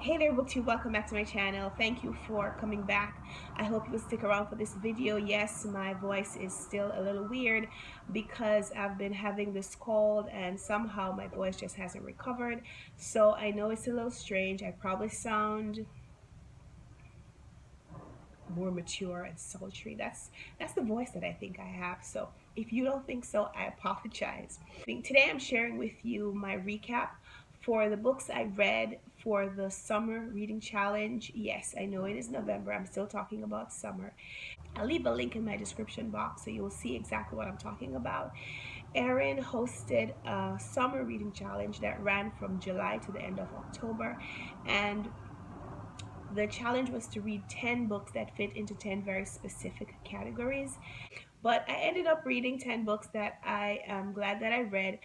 Hey there booktube, welcome back to my channel. Thank you for coming back. I hope you will stick around for this video. Yes, my voice is still a little weird because I've been having this cold and somehow my voice just hasn't recovered. So I know it's a little strange. I probably sound more mature and sultry. That's the voice that I think I have. So if you don't think so, I apologize. Today I'm sharing with you my recap for the books I read for the summer reading challenge. Yes, I know it is November. I'm still talking about summer. I'll leave a link in my description box so you will see exactly what I'm talking about. Erin hosted a summer reading challenge that ran from July to the end of October, and the challenge was to read 10 books that fit into 10 very specific categories. But I ended up reading 10 books that I am glad that I read.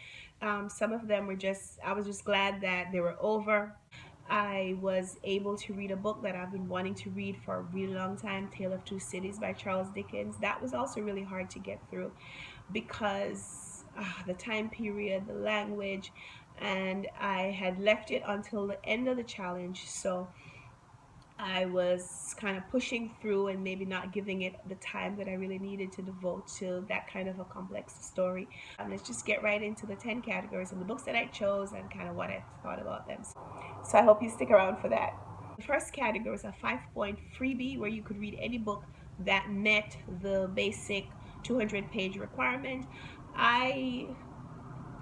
Some of them were I was just glad that they were over. I was able to read a book that I've been wanting to read for a really long time, Tale of Two Cities by Charles Dickens. That was also really hard to get through because the time period, the language, and I had left it until the end of the challenge. So I was kind of pushing through and maybe not giving it the time that I really needed to devote to that kind of a complex story. Let's just get right into the 10 categories and the books that I chose and kind of what I thought about them. So I hope you stick around for that. The first category is a 5-point freebie where you could read any book that met the basic 200-page requirement. I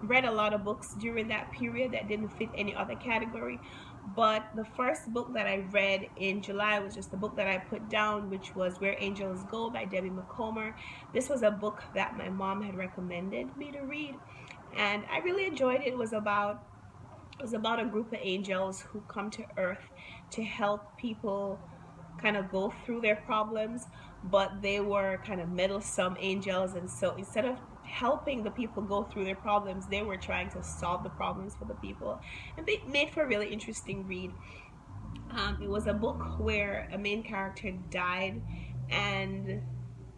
read a lot of books during that period that didn't fit any other category, but the first book that I read in July was just the book that I put down, which was Where Angels Go by MaComber. This was a book that my mom had recommended me to read, and I really enjoyed it. It was about a group of angels who come to earth to help people kind of go through their problems, but they were kind of meddlesome angels, and so instead of helping the people go through their problems, they were trying to solve the problems for the people, and they made for a really interesting read. It was a book where a main character died, and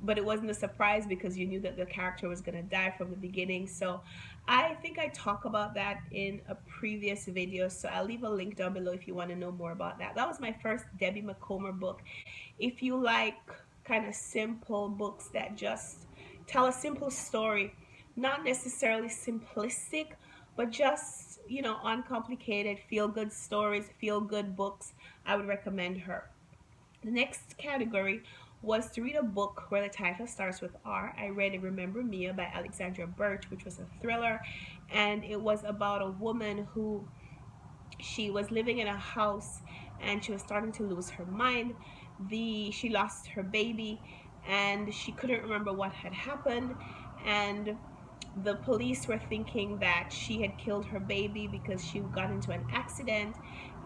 but it wasn't a surprise because you knew that the character was going to die from the beginning. So I think I talk about that in a previous video, so I'll leave a link down below if you want to know more about that. That was my first MaComber book. If you like kind of simple books that just tell a simple story, not necessarily simplistic, but just, you know, uncomplicated, feel good stories, feel good books, I would recommend her. The next category was to read a book where the title starts with R. I read Remember Mia by Burt, which was a thriller, and it was about a woman who she was living in a house and she was starting to lose her mind. She lost her baby and she couldn't remember what had happened, and the police were thinking that she had killed her baby because she got into an accident,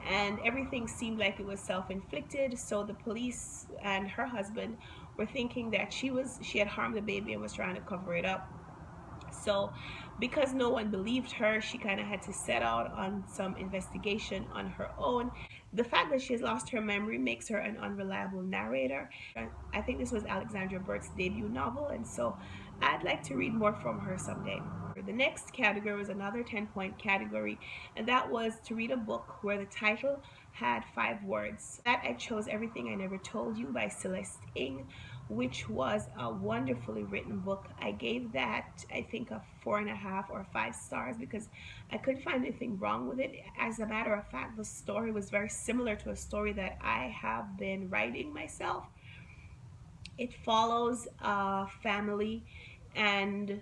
and everything seemed like it was self-inflicted. So the police and her husband were thinking that she had harmed the baby and was trying to cover it up. So because no one believed her, she kind of had to set out on some investigation on her own. The fact that she has lost her memory makes her an unreliable narrator. I think this was Burt's debut novel, and so I'd like to read more from her someday. The next category was another 10-point category, and that was to read a book where the title had 5 words. That I chose Everything I Never Told You by Celeste, which was a wonderfully written book. I gave that, I think, a 4.5 or 5 stars because I couldn't find anything wrong with it. As a matter of fact, the story was very similar to a story that I have been writing myself. It follows a family, and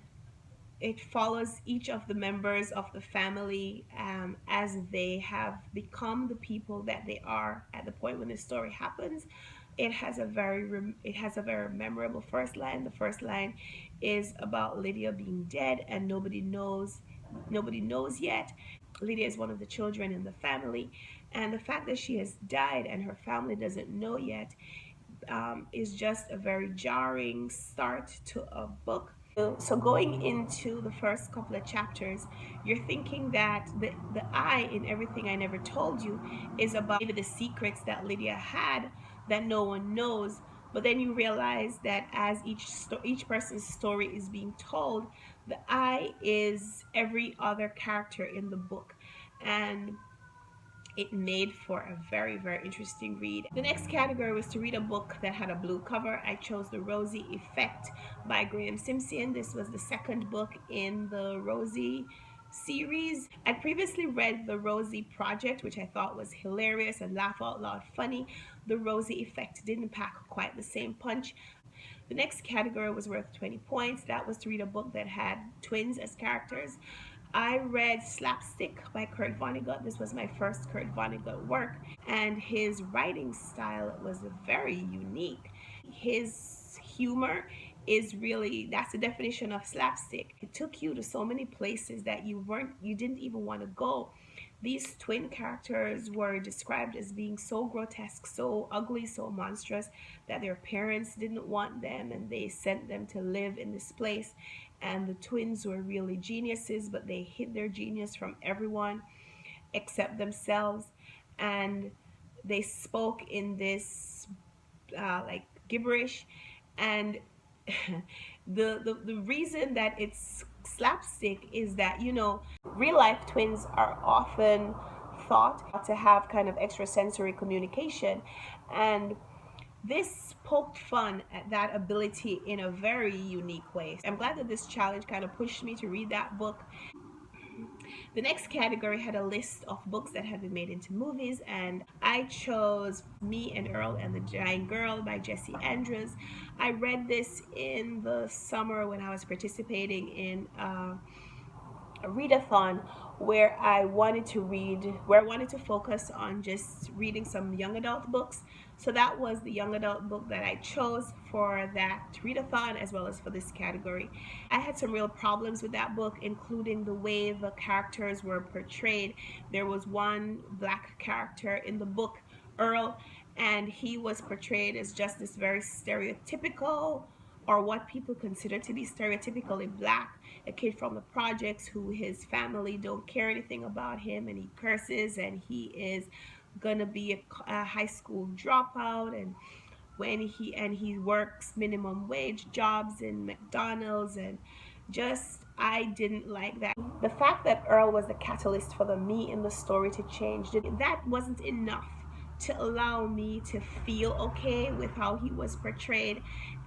it follows each of the members of the family as they have become the people that they are at the point when the story happens. It has a very memorable first line. The first line is about Lydia being dead and nobody knows yet. Lydia is one of the children in the family, and the fact that she has died and her family doesn't know yet is just a very jarring start to a book. So going into the first couple of chapters, you're thinking that the I in Everything I Never Told You is about maybe the secrets that Lydia had that no one knows. But then you realize that as each person's story is being told, the I is every other character in the book, and it made for a very, very interesting read. The next category was to read a book that had a blue cover. I chose The Rosie Effect by Graeme. This was the second book in the Rosie series. I'd previously read The Rosie Project, which I thought was hilarious and laugh out loud funny. The Rosie Effect didn't pack quite the same punch. The next category was worth 20 points. That was to read a book that had twins as characters. I read Slapstick by Vonnegut. This was my first Vonnegut work, and his writing style was very unique. His humor is really, that's the definition of slapstick. It took you to so many places that you didn't even want to go. These twin characters were described as being so grotesque, so ugly, so monstrous that their parents didn't want them and they sent them to live in this place. And the twins were really geniuses, but they hid their genius from everyone except themselves. And they spoke in this like gibberish. And the reason that it's slapstick is that, you know, real life twins are often thought to have kind of extrasensory communication, and this poked fun at that ability in a very unique way. I'm glad that this challenge kind of pushed me to read that book. The next category had a list of books that had been made into movies, and I chose Me and Earl and the Giant Girl by Jessie Andrews. I read this in the summer when I was participating in a readathon where I wanted to focus on just reading some young adult books. So that was the young adult book that I chose for that readathon as well as for this category. I had some real problems with that book, including the way the characters were portrayed. There was one black character in the book, Earl, and he was portrayed as just this very stereotypical, or what people consider to be stereotypically black, a kid from the projects who his family don't care anything about him, and he curses, and he is gonna be a high school dropout, and he works minimum wage jobs in McDonald's, and just I didn't like that. The fact that Earl was the catalyst for the me in the story to change, that wasn't enough to allow me to feel okay with how he was portrayed.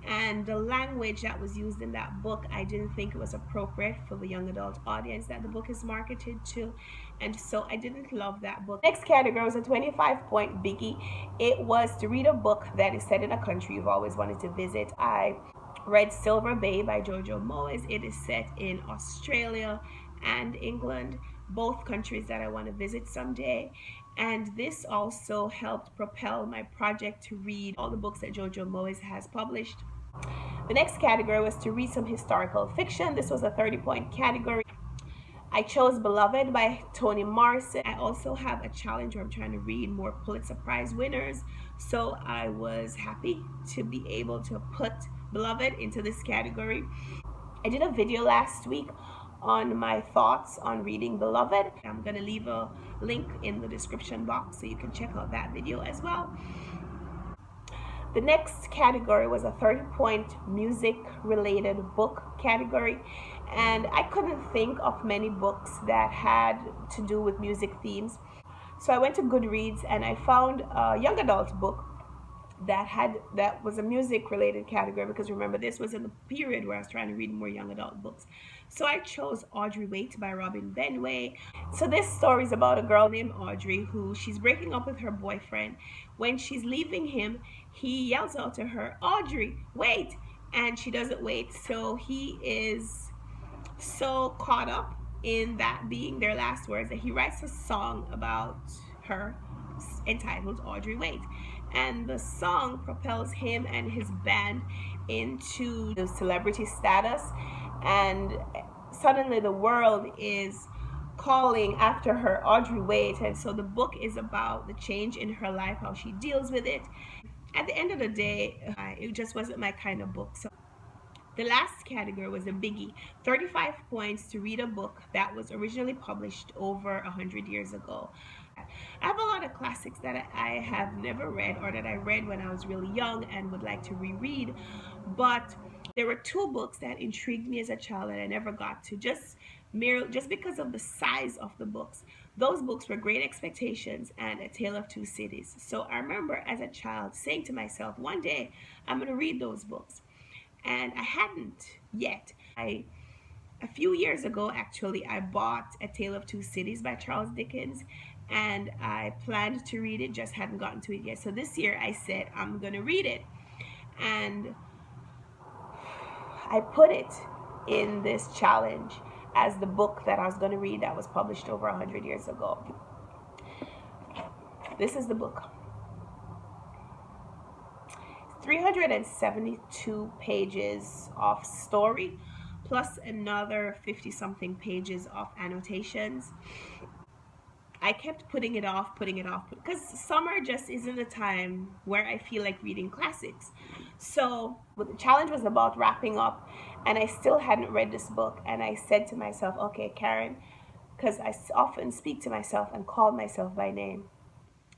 And the language that was used in that book, I didn't think it was appropriate for the young adult audience that the book is marketed to, and so I didn't love that book. Next category was a 25-point biggie. It was to read a book that is set in a country you've always wanted to visit. I read Silver Bay by JoJo Moyes. It is set in Australia and England, both countries that I want to visit someday. And this also helped propel my project to read all the books that JoJo Moyes has published. The next category was to read some historical fiction. This was a 30-point category. I chose Beloved by Toni Morrison. I also have a challenge where I'm trying to read more Pulitzer Prize winners, so I was happy to be able to put Beloved into this category. I did a video last week on my thoughts on reading Beloved. I'm going to leave a link in the description box so you can check out that video as well. The next category was a 30-point music related book category, and I couldn't think of many books that had to do with music themes. So I went to Goodreads and I found a young adult book that was a music related category, because remember, this was in the period where I was trying to read more young adult books. So I chose Audrey Wait by Robin Benway. So this story is about a girl named Audrey who she's breaking up with her boyfriend. When she's leaving him, he yells out to her, "Audrey, wait!" And she doesn't wait. So he is so caught up in that being their last words that he writes a song about her entitled Audrey Wait. And the song propels him and his band into the celebrity status, and suddenly the world is calling after her, Audrey Wait. And so the book is about the change in her life, how she deals with it. At the end of the day, it just wasn't my kind of book. So the last category was a biggie, 35 points to read a book that was originally published over 100 years ago. I have a lot of classics that I have never read, or that I read when I was really young and would like to reread, but there were two books that intrigued me as a child that I never got to, just because of the size of the books. Those books were Great Expectations and A Tale of Two Cities. So I remember as a child saying to myself, one day I'm going to read those books. And I hadn't yet. A few years ago, actually, I bought A Tale of Two Cities by Charles Dickens, and I planned to read it, just hadn't gotten to it yet. So this year I said I'm going to read it. And I put it in this challenge as the book that I was going to read that was published over 100 years ago. This is the book. 372 pages of story, plus another 50-something pages of annotations. I kept putting it off, because summer just isn't a time where I feel like reading classics. So the challenge was about wrapping up, and I still hadn't read this book, and I said to myself, okay, Karen, because I often speak to myself and call myself by name.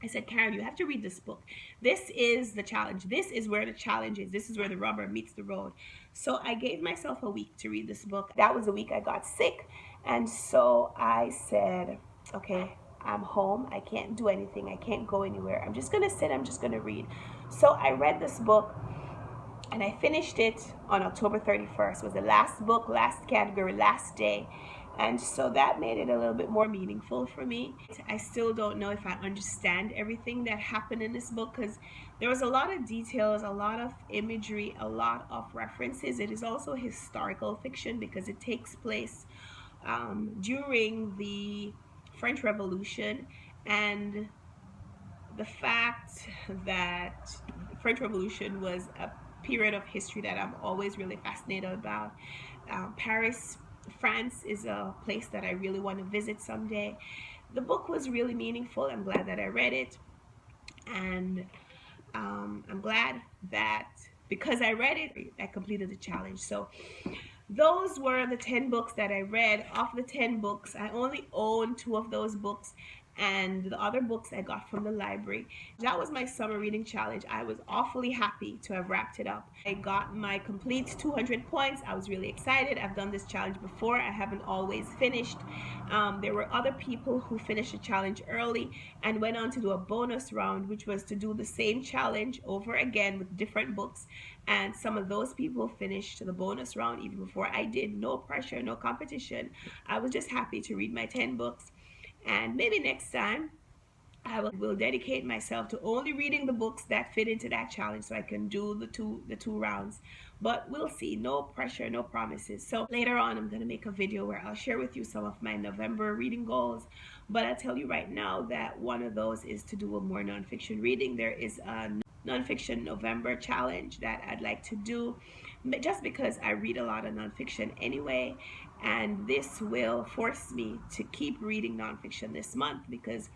I said, Karen, you have to read this book. This is the challenge. This is where the challenge is. This is where the rubber meets the road. So I gave myself a week to read this book. That was the week I got sick. And so I said, okay, I'm home. I can't do anything. I can't go anywhere. I'm just going to sit. I'm just going to read. So I read this book, and I finished it on October 31st. It was the last book, last category, last day. And so that made it a little bit more meaningful for me. I still don't know if I understand everything that happened in this book, because there was a lot of details, a lot of imagery, a lot of references. It is also historical fiction because it takes place during the French Revolution, and the fact that the French Revolution was a period of history that I'm always really fascinated about. Paris, France is a place that I really want to visit someday. The book was really meaningful. I'm glad that I read it, and I'm glad that because I read it, I completed the challenge. So those were the 10 books that I read. Of the 10 books, I only own 2 of those books, and the other books I got from the library. That was my summer reading challenge. I was awfully happy to have wrapped it up. I got my complete 200 points. I was really excited. I've done this challenge before. I haven't always finished. There were other people who finished the challenge early and went on to do a bonus round, which was to do the same challenge over again with different books. And some of those people finished the bonus round even before I did. No pressure, no competition. I was just happy to read my 10 books. And maybe next time I will dedicate myself to only reading the books that fit into that challenge, so I can do the two rounds. But we'll see. No pressure, no promises. So later on, I'm going to make a video where I'll share with you some of my November reading goals. But I'll tell you right now that one of those is to do a more nonfiction reading. There is a nonfiction November challenge that I'd like to do, just because I read a lot of nonfiction anyway, and this will force me to keep reading nonfiction this month, because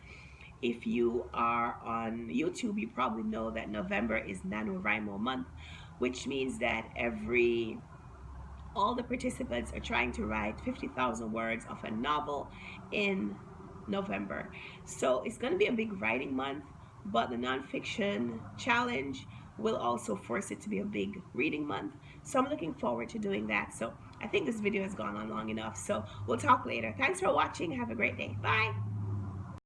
if you are on YouTube, you probably know that November is NaNoWriMo month, which means that all the participants are trying to write 50,000 words of a novel in November. So it's going to be a big writing month, but the nonfiction challenge will also force it to be a big reading month. So I'm looking forward to doing that. So I think this video has gone on long enough. So we'll talk later. Thanks for watching. Have a great day. Bye.